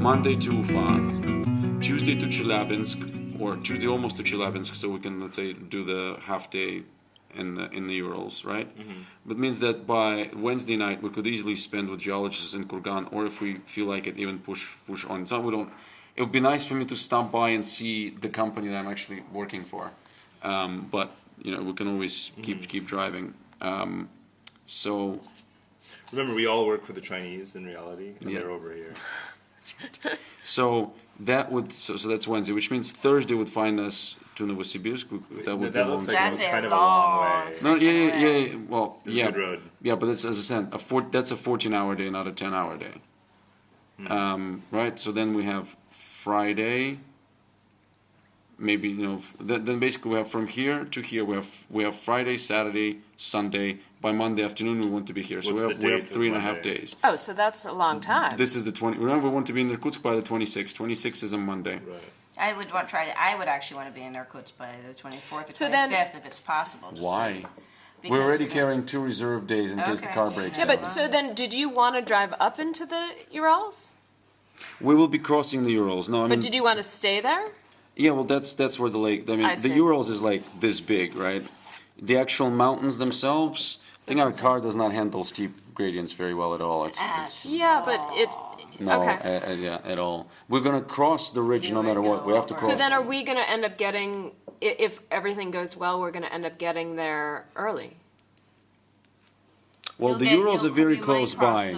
Monday to Ufa, Tuesday to Chelyabinsk, or Tuesday almost to Chelyabinsk, so we can, let's say, do the half day in the Urals, right? Mm-hmm. But it means that by Wednesday night we could easily spend with geologists in Kurgan, or if we feel like it, even push on. So we don't. It would be nice for me to stop by and see the company that I'm actually working for, but we can always keep driving. So remember, we all work for the Chinese in reality, and they're over here. So that's Wednesday, which means Thursday would find us to Novosibirsk. That looks like That's kind a of a long way. No, yeah. Well, It's a good road. Yeah, but it's, as I said, that's a 14-hour day, not a 10-hour day. Right. So then we have Friday. Maybe then basically we have from here to here. We have Friday, Saturday, Sunday. By Monday afternoon we want to be here. So we have 3.5 days. Oh, so that's a long time. This is the 20. Remember, we want to be in Irkutsk by the 26th. 26th is a Monday. Right. I would actually want to be in Irkutsk by the 24th or So 25th then- if it's possible. Why? Because We're already carrying 2 reserve days in case the car breaks Yeah, down. but so then, did you want to drive up into the Urals? We will be crossing the Urals. No, I mean, But did you want to stay there? yeah, well, that's where the lake. I mean, I the see. Urals is like this big, right? The actual mountains themselves. I think our car does not handle steep gradients very well at all. It's Yeah, but it. no, Okay. yeah, at all. We're gonna cross the ridge no matter what. We have to cross. So then, are we going to end up getting? If everything goes well, we're going to end up getting there early. Well, the Urals are very close by.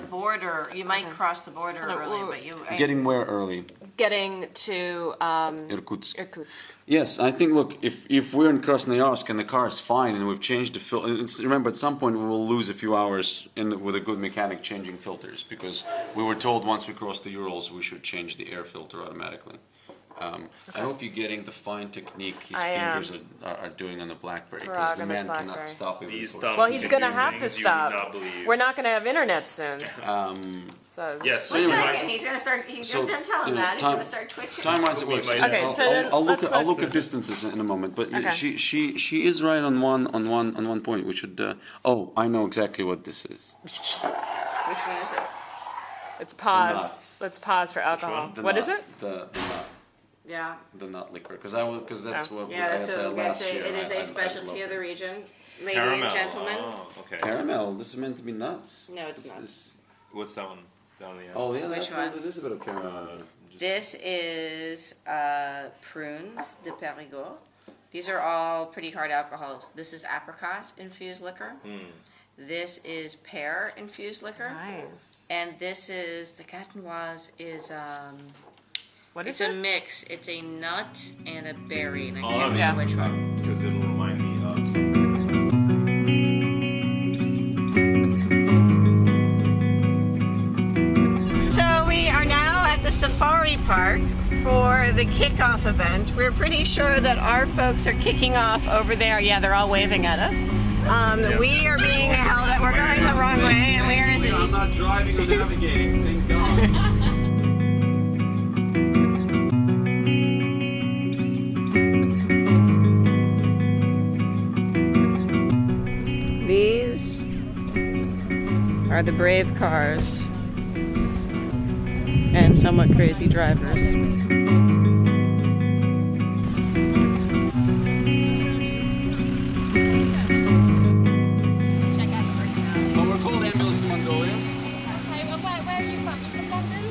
You might cross the border early, but you... Getting where early? Getting to Irkutsk. Irkutsk. Yes, I think. Look, if we're in Krasnoyarsk and the car is fine and we've changed the filter, remember at some point we will lose a few hours with a good mechanic changing filters, because we were told once we cross the Urals we should change the air filter automatically. I hope you're getting the fine technique his fingers are doing on the BlackBerry, because the man cannot stop it. These thumbs Well, he's can going to do have to things you would stop. not believe. We're not going to have internet soon. So Yes. One So second, he's going to start... Don't tell him that. He's going to start twitching. Time-wise it works. Okay, so then I'll look at distances in a moment, but she is right on one point. We should. I know exactly what this is. Which one is it? let's pause. nuts. Let's pause for alcohol. The What nut, is it? The nut. Yeah. The nut liquor, because that's what Yeah, I had last year. it is I a specialty loved of the it. region. Ladies Caramel. and gentlemen. Oh, okay. Caramel. This is meant to be nuts. No, it's not. What's that one down the end? Oh yeah, Which one? There's a bit of caramel. This is prunes de Périgord. These are all pretty hard alcohols. This is apricot infused liquor. This is pear infused liquor. Nice. And this is, the Catenoise is, What it's is a it? mix. It's a nut and a berry. And I Oh, can't yeah. remember which one. Because it'll remind me of something. So we are now at the safari park for the kickoff event. We're pretty sure that our folks are kicking off over there. Yeah, they're all waving at us. We are being held at, we're going the wrong way, and where is it? I'm not driving or navigating, thank God. These are the brave cars and somewhat crazy drivers. Well, we're called Ambulance to Mongolia. Okay, well, where are you from? You from London?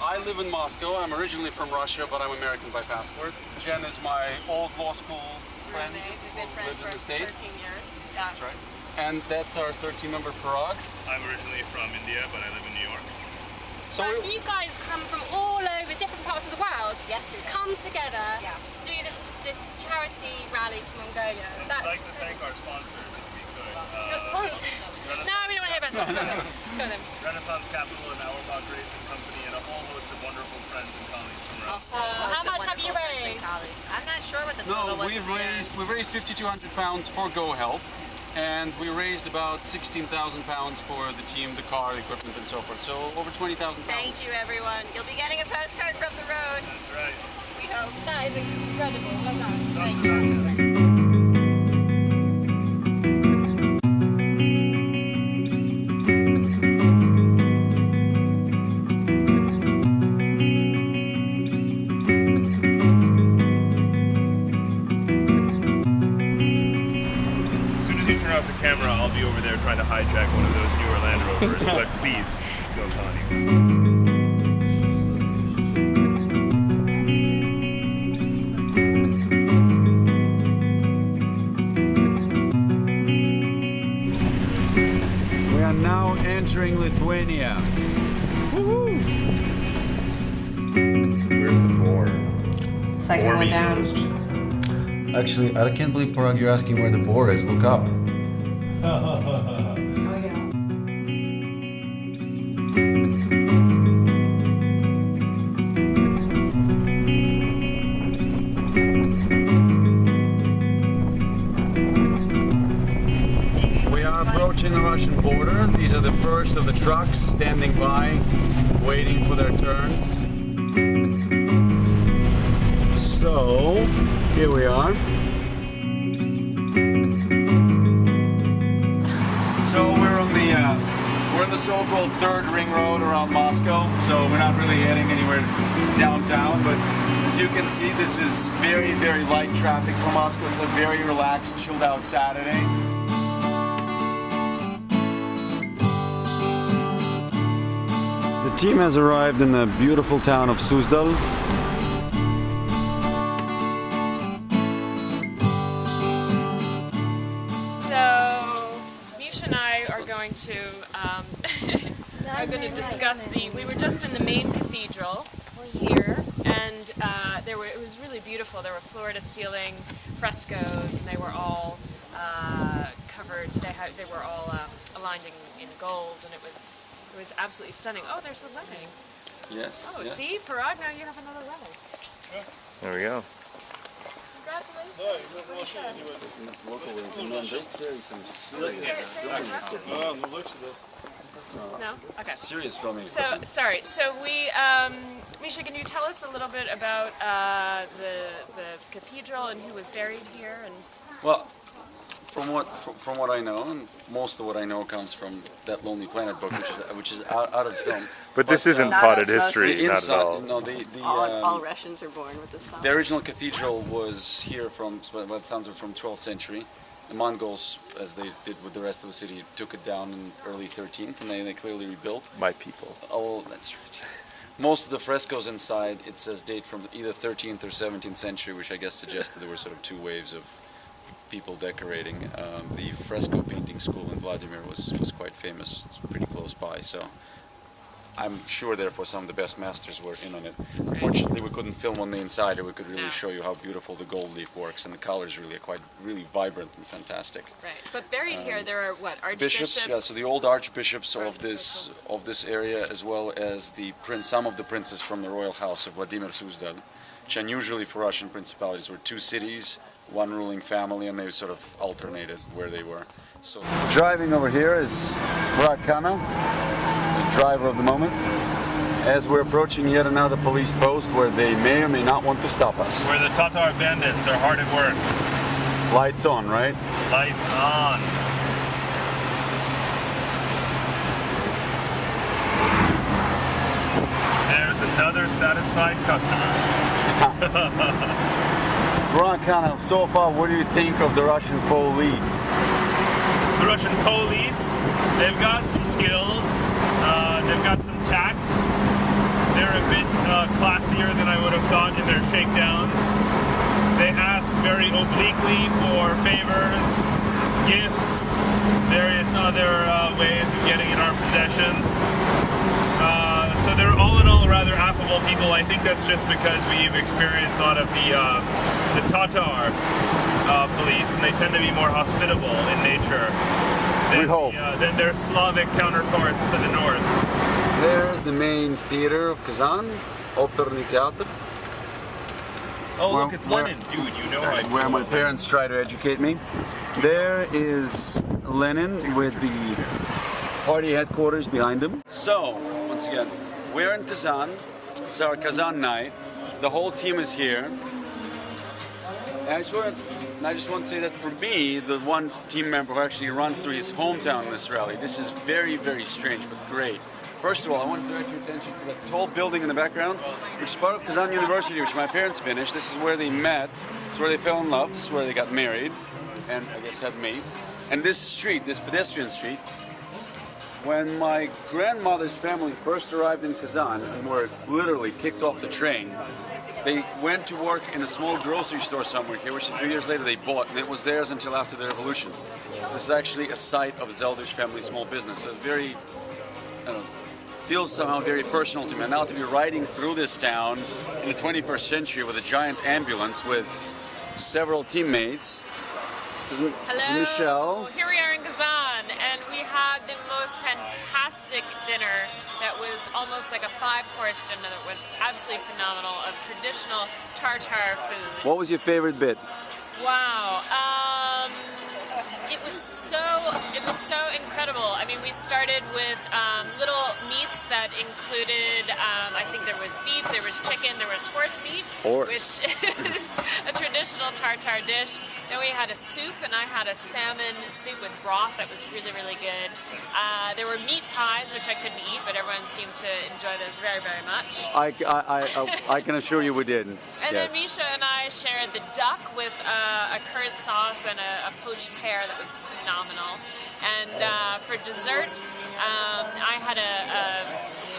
I live in Moscow. I'm originally from Russia, but I'm American by passport. Jen is my old law school friend. We've been friends lived in for the States. 13 years. That's right. And that's our 13-member Parag. I'm originally from India, but I live in New York. So So you guys come from all over different parts of the world Yes, we to do. come together Yeah. to do this charity rally to Mongolia. I'd like to thank our sponsors, if we could. Your sponsors. No, we don't want to hear about sponsors. Go then. Renaissance Capital and Auerbach Racing Company and a whole host of wonderful friends and colleagues from around. How much have you raised? I'm not sure what the total No, was. we've raised 5,200 pounds for Go Help, and we raised about 16,000 pounds for the team, the car, equipment, and so forth. So over 20,000 pounds. Thank you, everyone. You'll be getting a postcard from the road. That's right. We hope. That is incredible. Well done. That's Thank you. trying to hijack one of those newer Land Rovers, but please, shh, don't tell anyone. We are now entering Lithuania. Woohoo! Where's the boar? Second one down. Actually, I can't believe, Parag, you're asking where the boar is. Look up. We are approaching the Russian border. These are the first of the trucks standing by, waiting for their turn. So, here we are. So we're in the so-called third ring road around Moscow. So we're not really heading anywhere downtown, but as you can see, this is very, very light traffic for Moscow. It's a very relaxed, chilled out Saturday. The team has arrived in the beautiful town of Suzdal. Are going to discuss we were just in the main cathedral here, and it was really beautiful. There were floor-to-ceiling frescoes, and they were all covered. They were all aligned in gold, and it was absolutely stunning. Oh, there's the wedding. Yes. Oh, yeah. see, Parag, now you have another wedding. There we go. No? Okay. Serious filming. So, sorry. So Misha, can you tell us a little bit about the cathedral and who was buried here? And Well, from what I know, and most of what I know comes from that Lonely Planet book, which is out of film. But this isn't Not potted us, history, mostly. not at all. No, All Russians are born with this stuff. the original cathedral was here from, well, it sounds like from 12th century. The Mongols, as they did with the rest of the city, took it down in early 13th, and they clearly rebuilt. My people. Oh, that's right. Most of the frescoes inside, it says date from either 13th or 17th century, which I guess suggested there were sort of two waves of people decorating. The fresco painting school in Vladimir was quite famous. It's pretty close by, so I'm sure therefore some of the best masters were in on it. Unfortunately, we couldn't film on the inside, or we could really show you how beautiful the gold leaf works, and the colors really are really vibrant and fantastic. right, but buried here there are what, Bishops, archbishops? yeah. So the old archbishops of this area, as well as some of the princes from the royal house of Vladimir Suzdal, which unusually for Russian principalities were two cities, one ruling family, and they sort of alternated where they were. So Driving over here is Rakana, the driver of the moment, as we're approaching yet another police post where they may or may not want to stop us. Where the Tatar bandits are hard at work. Lights on, right? Lights on. There's another satisfied customer. Rakana, so far, what do you think of the Russian police? The Russian police, they've got some skills, they've got some tact. They're a bit classier than I would have thought in their shakedowns. They ask very obliquely for favors, gifts, various other ways of getting in our possessions. So they're all in all rather affable people. I think that's just because we've experienced a lot of the Tatar police, and they tend to be more hospitable in nature than their Slavic counterparts to the north. There's the main theater of Kazan, Operny Theater. Oh, look, it's Lenin. Dude, you know how I feel Where my about parents try to educate me. There is Lenin with the party headquarters behind him. So, once again, we're in Kazan. It's our Kazan night. The whole team is here. And I just want to And I just want to say that for me, the one team member who actually runs through his hometown in this rally, this is very, very strange, but great. First of all, I want to direct your attention to that tall building in the background, which is part of Kazan University, which my parents finished. This is where they met. This is where they fell in love. This is where they got married, and I guess had me. And this street, this pedestrian street, when my grandmother's family first arrived in Kazan and were literally kicked off the train, they went to work in a small grocery store somewhere here, which a few years later they bought, and it was theirs until after the revolution. This is actually a site of Zeldich family small business. So it's very, I don't know, feels somehow very personal to me. And now to be riding through this town in the 21st century with a giant ambulance with several teammates. This is Michelle. Here we are in Kazan, and we had the most fantastic dinner that was almost like a 5-course dinner that was absolutely phenomenal of traditional Tartar food. What was your favorite bit? Wow. It was so incredible. I mean, we started with little meats that included, I think there was beef, there was chicken, there was horse meat, which is a traditional Tartar dish. Then we had a soup, and I had a salmon soup with broth that was really, really good. There were meat pies, which I couldn't eat, but everyone seemed to enjoy those very, very much. I can assure you we did. And then Misha and I shared the duck with a currant sauce and a poached pear that was phenomenal. And for dessert, I had a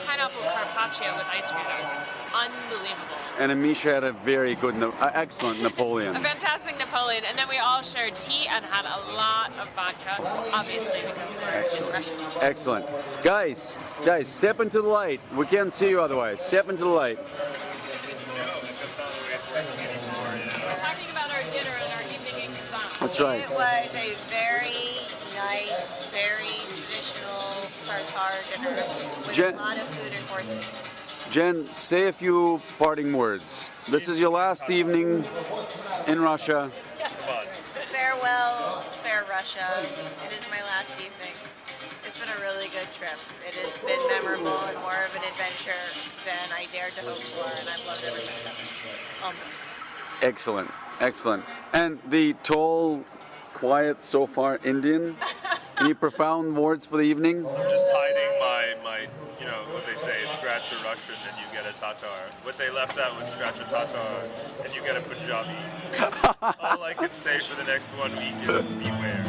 pineapple carpaccio with ice cream that was unbelievable. And Amisha had a very good, excellent Napoleon. A fantastic Napoleon. And then we all shared tea and had a lot of vodka, obviously, because we're Russian. Excellent. Guys, step into the light. We can't see you otherwise. Step into the light. We're talking about our dinner and our evening in Kazan. That's right. It was a very nice, very traditional Tartar dinner with a lot of food and horse meat. Jen, say a few parting words. This is your last evening in Russia. Farewell, fair Russia. It is my last evening. It's been a really good trip. It has been memorable and more of an adventure than I dared to hope for, and I've loved every minute of it. Almost. Excellent, excellent. And the tall, quiet, so far Indian. Any profound words for the evening? I'm just hiding my, you know, what they say, scratch a Russian and you get a Tatar. What they left out was scratch a Tatars and you get a Punjabi. That's all I could say for the next 1 week is beware.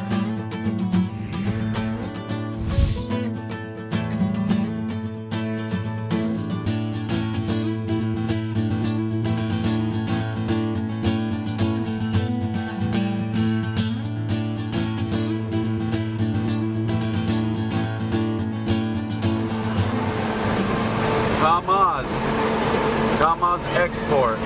Kamaz export.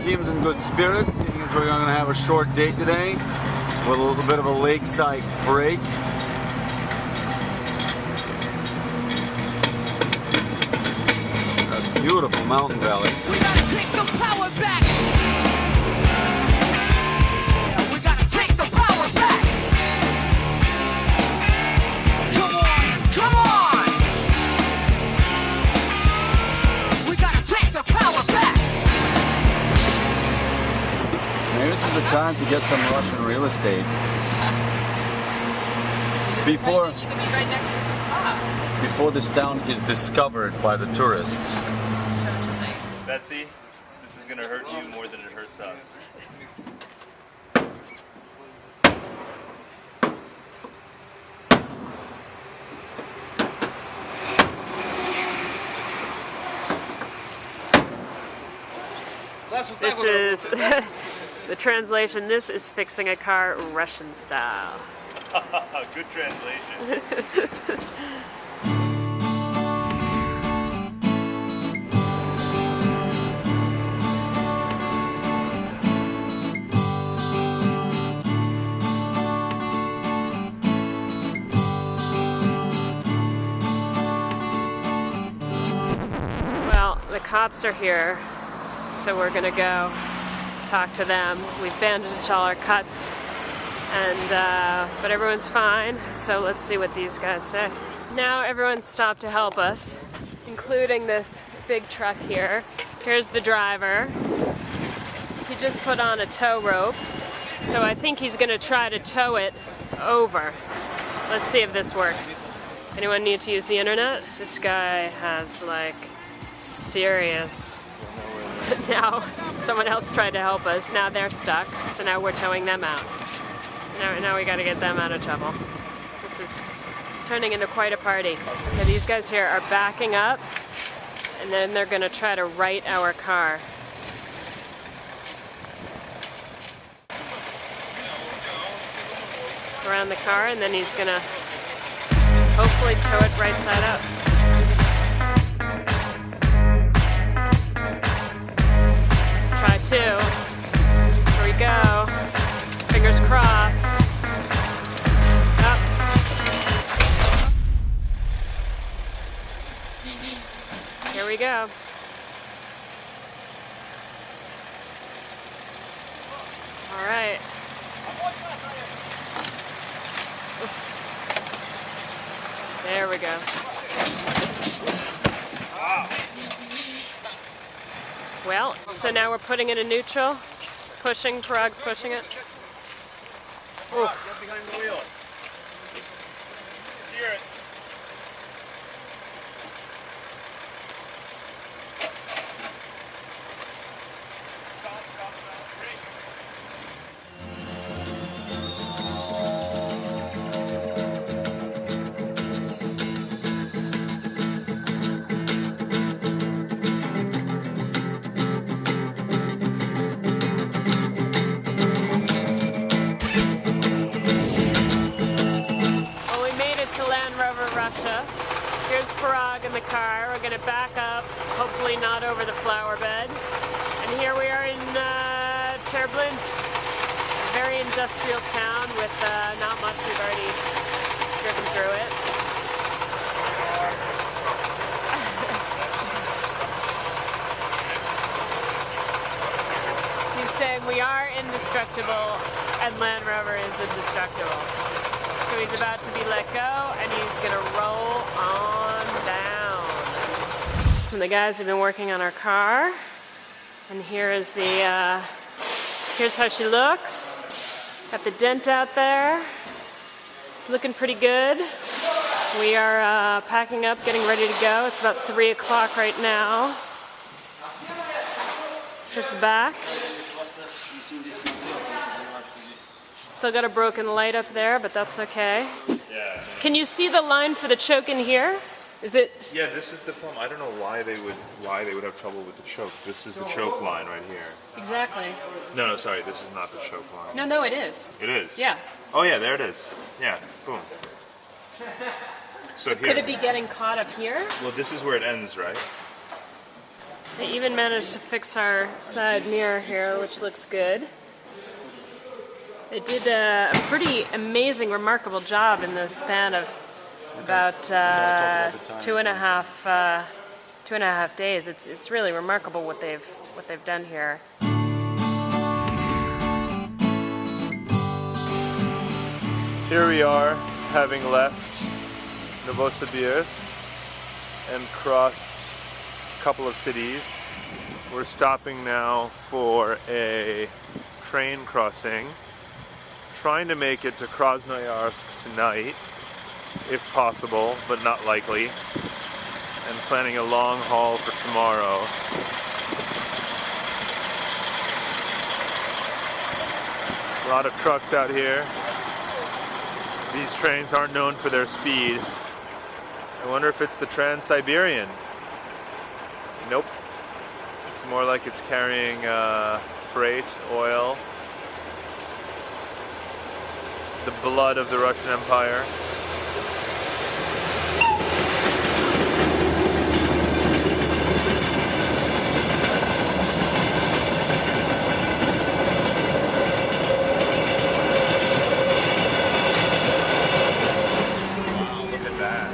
Team's in good spirits, seeing as we're going to have a short day today with a little bit of a lakeside break. A beautiful mountain valley. We gotta take the power back. We gotta take the power back. Come on, come on. We gotta take the power back. Maybe this is the time to get some Russian real estate. Before You could be right next to the spa. before this town is discovered by the tourists. Totally. Betsy, this is gonna hurt you more than it hurts us. This is the translation. This is fixing a car Russian style. Good translation. cops are here, so we're gonna go talk to them. We've bandaged all our cuts, and but everyone's fine, so let's see what these guys say. Now everyone's stopped to help us, including this big truck here. Here's the driver. He just put on a tow rope, so I think he's gonna try to tow it over. Let's see if this works. Anyone need to use the internet? This guy has like serious. Now someone else tried to help us. Now they're stuck, so now we're towing them out. Now we gotta get them out of trouble. This is turning into quite a party. Okay, these guys here are backing up, and then they're gonna try to right our car. Around the car, and then he's gonna hopefully tow it right side up. Try two. Here we go. Fingers crossed. Up. Here we go. All right. There we go. Well, so now we're putting it in neutral, pushing, Parag's pushing it. Oof. Get behind the wheel. Steer it. Russia. Here's Parag in the car. We're going to back up, hopefully not over the flower bed. And here we are in Terblins, a very industrial town with not much. We've already driven through it. He's saying we are indestructible and Land Rover is indestructible. So he's about to be let go, and he's gonna roll on down. And the guys have been working on our car, and here is the, here's how she looks. Got the dent out there, looking pretty good. We are packing up, getting ready to go. It's about 3 o'clock right now. Here's the back. Still got a broken light up there, but that's okay. Yeah. Can you see the line for the choke in here? Is it? Yeah, this is the problem. I don't know why they would have trouble with the choke. This is the choke line right here. Exactly. No, sorry, this is not the choke line. No, it is. It is? Yeah. Oh yeah, there it is. Yeah, boom. So here. Could it be getting caught up here? Well, this is where it ends, right? They even managed to fix our side mirror here, which looks good. They did a pretty amazing, remarkable job in the span of about 2.5 days. It's really remarkable what they've done here. Here we are, having left Novosibirsk and crossed a couple of cities. We're stopping now for a train crossing, trying to make it to Krasnoyarsk tonight, if possible, but not likely, and planning a long haul for tomorrow. A lot of trucks out here. These trains aren't known for their speed. I wonder if it's the Trans-Siberian. Nope. It's more like it's carrying freight, oil, the blood of the Russian Empire. Wow, look at that.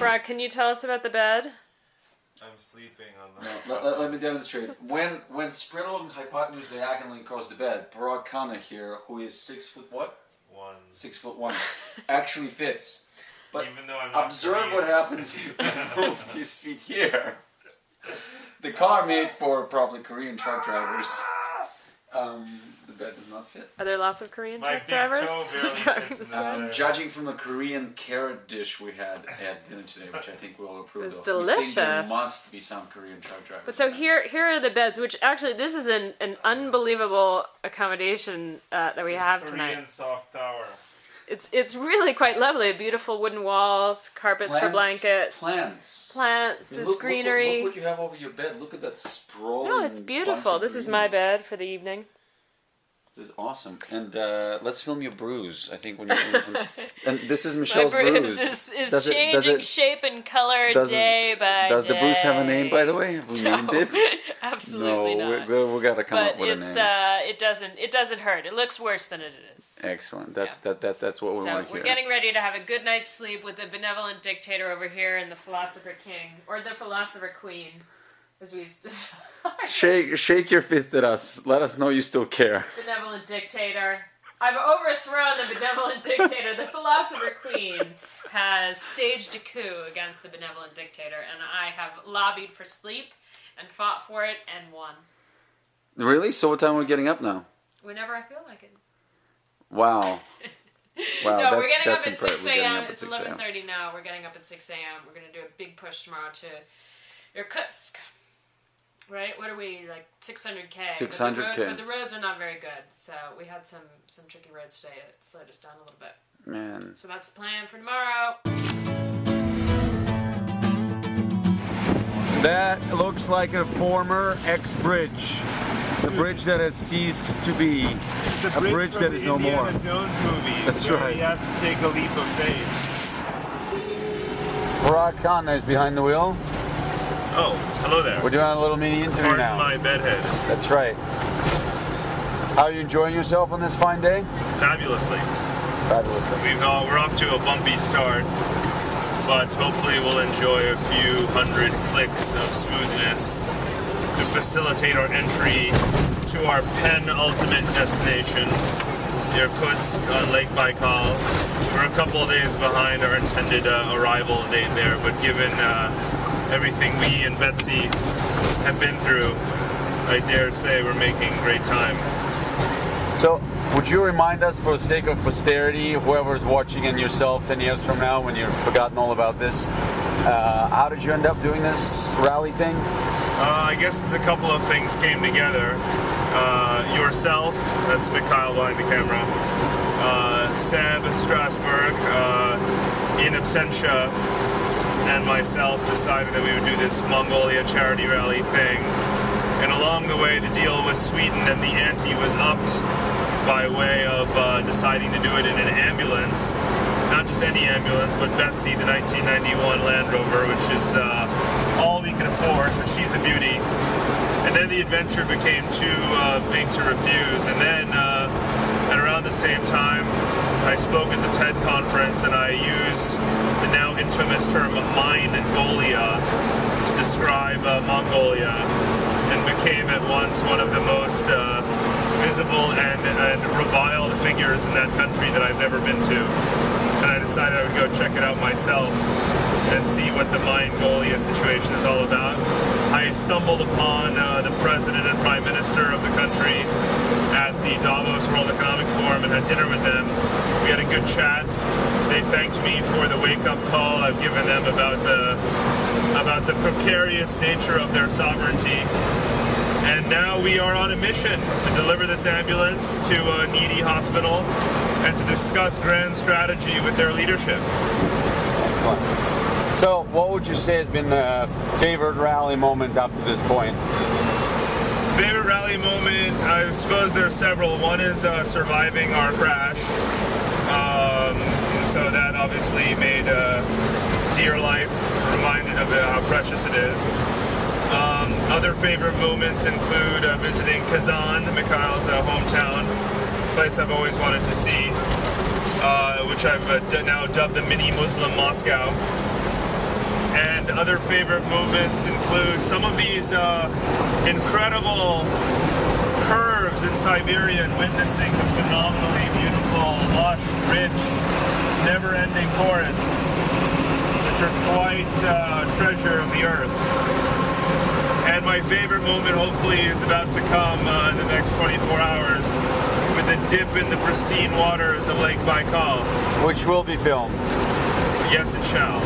Parag, can you tell us about the bed? I'm sleeping on Let me demonstrate. When spread along hypotenuse diagonally across the bed, Parag Khanna here, who is 6 foot what? 6'1", actually fits. But even though I'm not observe Korean. what happens if you move his feet here. The car made for probably Korean truck drivers. The bed does not fit. Are there lots of Korean My truck big drivers toe barely driving fits this in that one? bed. Judging from the Korean carrot dish we had at dinner today, which I think we all approve It's of, we think there delicious. must be some Korean truck drivers. But so here are the beds, which actually this is an unbelievable accommodation that we have Korean tonight. soft power. It's really quite lovely. Beautiful wooden walls, carpets for blankets, Plants. plants. I mean, There's greenery. Look what you have over your bed. Look at that sprawling. No, it's beautiful. bunch of This is my greens. bed for the evening. This is awesome. And let's film your bruise. I think when you're doing some. And this is Michelle's bruise. is Does it- changing does it- shape and color does it- day by Does the day. bruise have a name, by the way? Have we named it? Absolutely No, not. we got to come But up with it's a name. it doesn't hurt. It looks worse than it is. Excellent. That's what we So want to we're hear. getting ready to have a good night's sleep with the benevolent dictator over here and the philosopher king, or the philosopher queen, as we used to say. Shake your fist at us. Let us know you still care. Benevolent dictator. I've overthrown the benevolent dictator. The philosopher queen has staged a coup against the benevolent dictator, and I have lobbied for sleep and fought for it and won. Really? So what time are we getting up now? Whenever I feel like it. Wow. Wow, No, we're getting up that's at 6 impressive. We're getting a.m. up at It's 6 a.m. 11:30 now. We're getting up at 6 a.m. We're going to do a big push tomorrow to Irkutsk. Right? What are we, like 600K? 600K. But the roads are not very good. So we had some tricky roads today. It slowed us down a little bit. Man. So that's the plan for tomorrow. That looks like a former ex-bridge. The bridge that has ceased to be. It's the A bridge from that the is no Indiana more. Jones movie. That's where right. He has to take a leap of faith. Parag Khanna is behind the wheel. Oh, hello there. We're doing a little mini interview Pardon now. my bedhead. That's right. How are you enjoying yourself on this fine day? Fabulously. Fabulously. We're off to a bumpy start, but hopefully we'll enjoy a few hundred clicks of smoothness to facilitate our entry to our penultimate destination, Irkutsk on Lake Baikal. We're a couple of days behind our intended arrival date there, but given everything we and Betsy have been through, I dare say we're making great time. So, would you remind us, for the sake of posterity, whoever's watching and yourself 10 years from now, when you've forgotten all about this, how did you end up doing this rally thing? I guess it's a couple of things came together. Yourself, that's Mikhail behind the camera, Seb Strasberg, in absentia, and myself decided that we would do this Mongolia charity rally thing. And along the way, the deal was sweetened and the ante was upped by way of deciding to do it in an ambulance. Not just any ambulance, but Betsy, the 1991 Land Rover, which is all we can afford, so she's a beauty. And then the adventure became too big to refuse. And then, at around the same time, I spoke at the TED conference and I used the now infamous term Mongolia to describe Mongolia, and became at once one of the most visible and reviled figures in that country that I've never been to. And I decided I would go check it out myself and see what the Mongolia situation is all about. I stumbled upon the president and prime minister of the country at the Davos World Economic Forum and had dinner with them. We had a good chat. They thanked me for the wake-up call I've given them about the precarious nature of their sovereignty. And now we are on a mission to deliver this ambulance to a needy hospital and to discuss grand strategy with their leadership. Excellent. So, what would you say has been the favorite rally moment up to this point? Favorite rally moment, I suppose there are several. One is surviving our crash. So that obviously made dear life, reminded of how precious it is. Other favorite moments include visiting Kazan, Mikhail's hometown, place I've always wanted to see, which I've now dubbed the mini Muslim Moscow. And other favorite movements include some of these incredible curves in Siberia and witnessing the phenomenally beautiful, lush, rich, never-ending forests, which are quite a treasure of the earth. And my favorite moment, hopefully, is about to come in the next 24 hours with a dip in the pristine waters of Lake Baikal. Which will be filmed. Yes, it shall.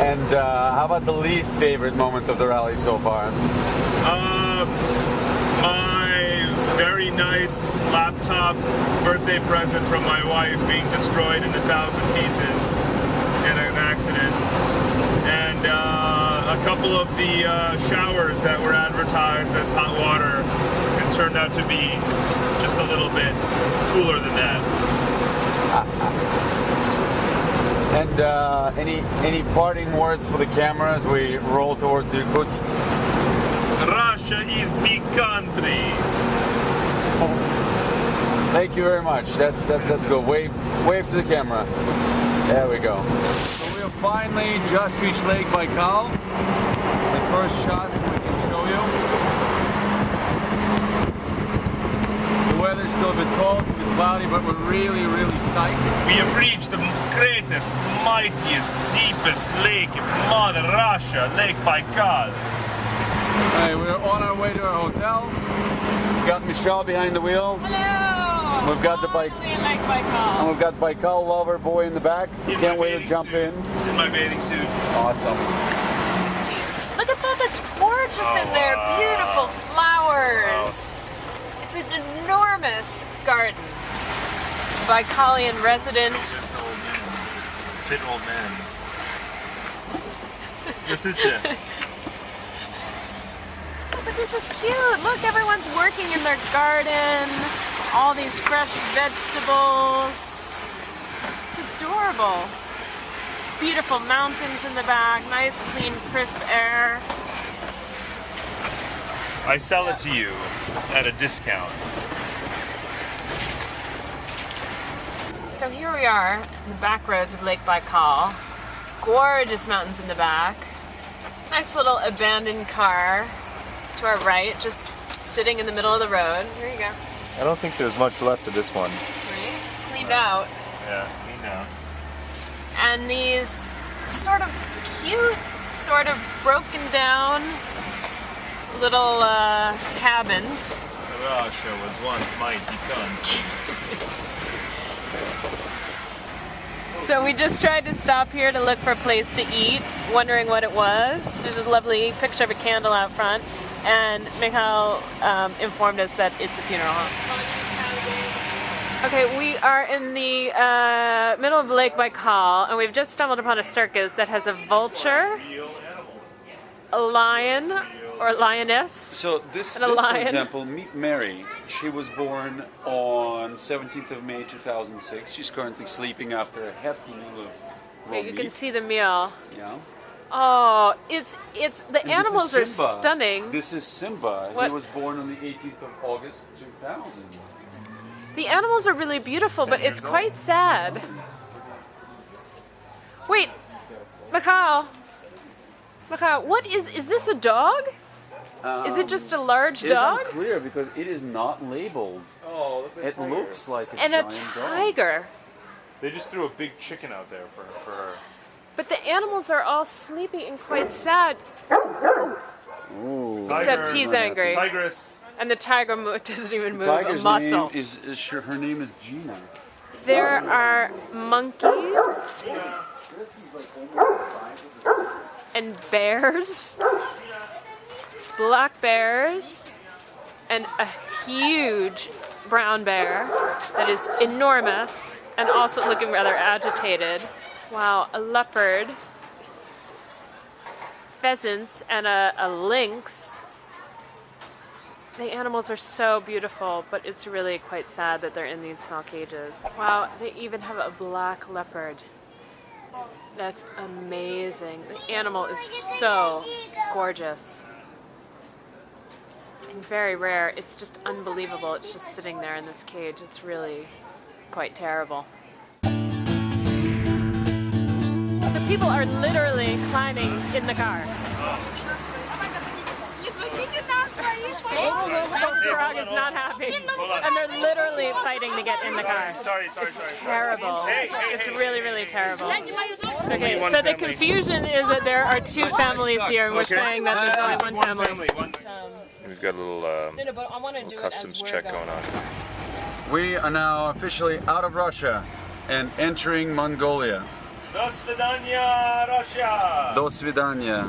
And how about the least favorite moment of the rally so far? My very nice laptop birthday present from my wife being destroyed in 1,000 pieces in an accident. And a couple of the showers that were advertised as hot water and turned out to be just a little bit cooler than that. And any parting words for the camera as we roll towards Irkutsk? Russia is big country. Thank you very much. That's good. Wave to the camera. There we go. So we have finally just reached Lake Baikal. The first shots we can show you. The weather's still a bit cold, a bit cloudy, but we're really psyched. We have reached the greatest, mightiest, deepest lake in Mother Russia, Lake Baikal. Hey, we're on our way to our hotel. We've got Michelle behind the wheel. Hello! We've got the bike. Finally in Lake Baikal. And we've got Baikal lover boy in the back. Can't wait to jump in. In my bathing suit. Awesome. Look at that, that's gorgeous in there. Beautiful flowers. It's an enormous garden. Baikalian resident. Just old man. Fit old man. This is it. Oh, but this is cute. Look, everyone's working in their garden. All these fresh vegetables. It's adorable. Beautiful mountains in the back. Nice, clean, crisp air. I sell it to you at a discount. So here we are in the back roads of Lake Baikal. Gorgeous mountains in the back. Nice little abandoned car to our right, just sitting in the middle of the road. Here you go. I don't think there's much left of this one. Right? Cleaned out. Yeah, clean down. And these sort of cute, sort of broken down little cabins. Russia was once mighty country. So we just tried to stop here to look for a place to eat, wondering what it was. There's a lovely picture of a candle out front, and Mikhail informed us that it's a funeral home. Okay, we are in the middle of Lake Baikal, and we've just stumbled upon a circus that has a vulture, a lion or lioness, So this and a for lion. example, meet Mary. She was born on 17th of May 2006. She's currently sleeping after a hefty meal of raw Okay, you can meat. see the meal. Yeah. Oh, it's the And this animals is are Simba. stunning. This is Simba. What? He was born on the 18th of August 2000. The animals are really beautiful, but it's quite sad. Wait, Mikhail, what is this a dog? Is it just a large It dog? isn't clear because it is not labeled. Oh, look at It looks like a And a giant dog. tiger. They just threw a big chicken out there for her. But the animals are all sleepy and quite sad. Ooh. Except he's angry. Tigress. And the tiger doesn't even move Tiger's a muscle. name is her name is Gina. There are monkeys and bears, black bears, and a huge brown bear that is enormous and also looking rather agitated. Wow, a leopard, pheasants, and a lynx. The animals are so beautiful, but it's really quite sad that they're in these small cages. Wow, they even have a black leopard. That's amazing. The animal is so gorgeous. And very rare. It's just unbelievable. It's just sitting there in this cage. It's really quite terrible. So People are literally climbing in the car. Parag is not happy, and they're literally fighting to get in the car. Sorry. Terrible. Hey. It's really, really terrible. Okay, so the confusion is that there are two families here, and we're saying that there's only one family. We've got a little, No, but I want to do customs it as check we're going on. We are now officially out of Russia and entering Mongolia. Do svidaniya, Russia! До свидания.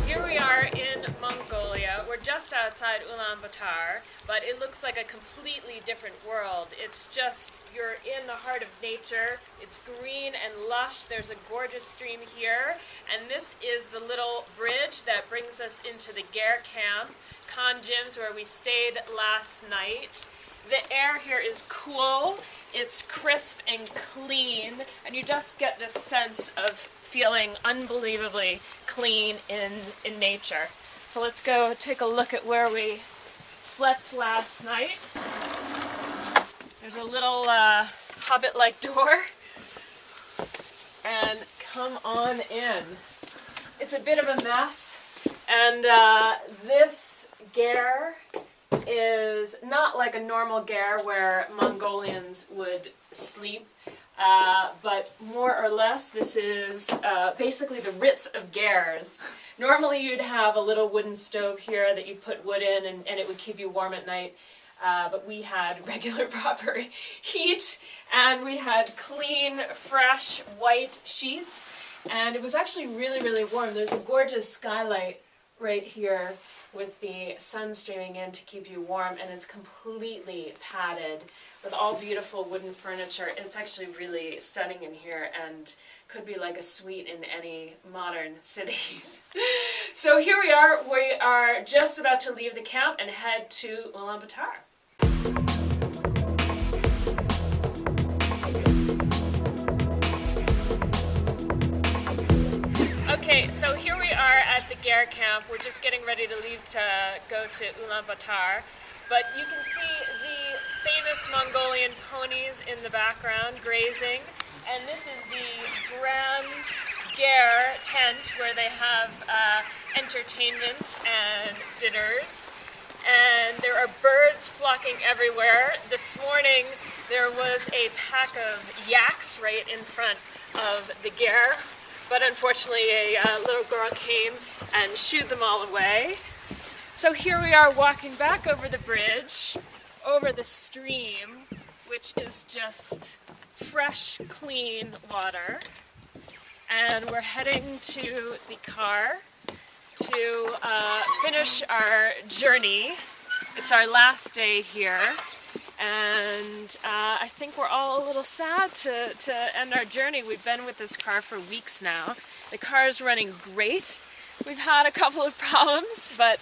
Here we are in Mongolia. We're just outside Ulaanbaatar, but it looks like a completely different world. It's just, you're in the heart of nature. It's green and lush. There's a gorgeous stream here, and this is the little bridge that brings us into the Ger camp, Khan Gyms, where we stayed last night. The air here is cool, it's crisp and clean, and you just get this sense of feeling unbelievably clean in nature. So let's go take a look at where we slept last night. There's a little hobbit-like door, and come on in. It's a bit of a mess, and this ger is not like a normal ger where Mongolians would sleep, but more or less this is basically the Ritz of gers. Normally you'd have a little wooden stove here that you put wood in and it would keep you warm at night, but we had regular proper heat, and we had clean, fresh, white sheets, and it was actually really, really warm. There's a gorgeous skylight right here with the sun streaming in to keep you warm, and it's completely padded with all beautiful wooden furniture. It's actually really stunning in here and could be like a suite in any modern city. So here we are just about to leave the camp and head to Ulaanbaatar. Okay, so here we are at the Ger camp. We're just getting ready to leave to go to Ulaanbaatar. But you can see the famous Mongolian ponies in the background grazing. And this is the Grand Ger tent where they have entertainment and dinners. And there are birds flocking everywhere. This morning there was a pack of yaks right in front of the Ger. But unfortunately a little girl came and shooed them all away. So here we are walking back over the bridge, over the stream, which is just fresh, clean water. And we're heading to the car to finish our journey. It's our last day here. And I think we're all a little sad to end our journey. We've been with this car for weeks now. The car is running great. We've had a couple of problems, but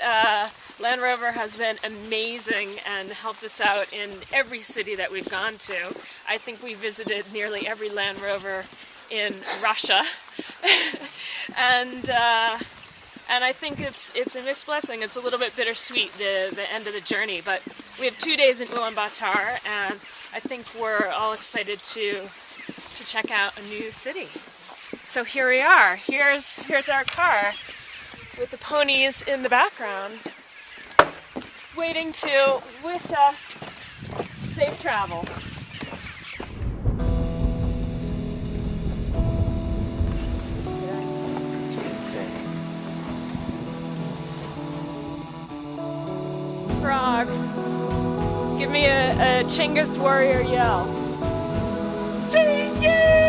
Land Rover has been amazing and helped us out in every city that we've gone to. I think we visited nearly every Land Rover in Russia. And I think it's a mixed blessing. It's a little bit bittersweet, the end of the journey, but we have 2 days in Ulaanbaatar, and I think we're all excited to check out a new city. So here we are. Here's our car with the ponies in the background, waiting to wish us safe travel. Frog, give me a Chinggis warrior yell. Chinggis!